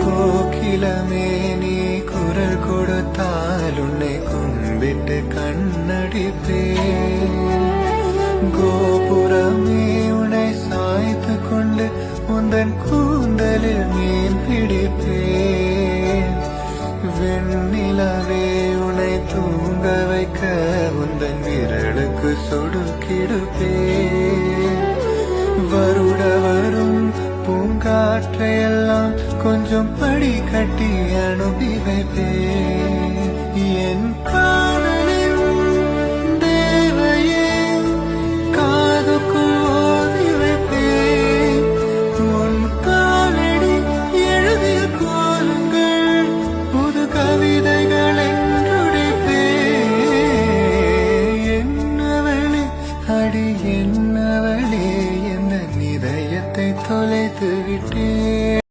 கோகிலமே நீ குரல் கொடுத்தால் உன்னை கும்பிட்டு கண்ணடிப்பே. கோபுரமே உன்னை சாய்த்து கொண்டு உந்தன் கூந்தலில் மீன் பிடிப்பேன். வெண்ணிலவே உன்னை தூங்க வைக்க உந்தன் விரலுக்கு சொடுக்கிடுப்பேன். வருட வரும் பூங்காற்றையெல்லாம் கொஞ்சம் படி கட்டி அனுப்பி வைப்பேன். என்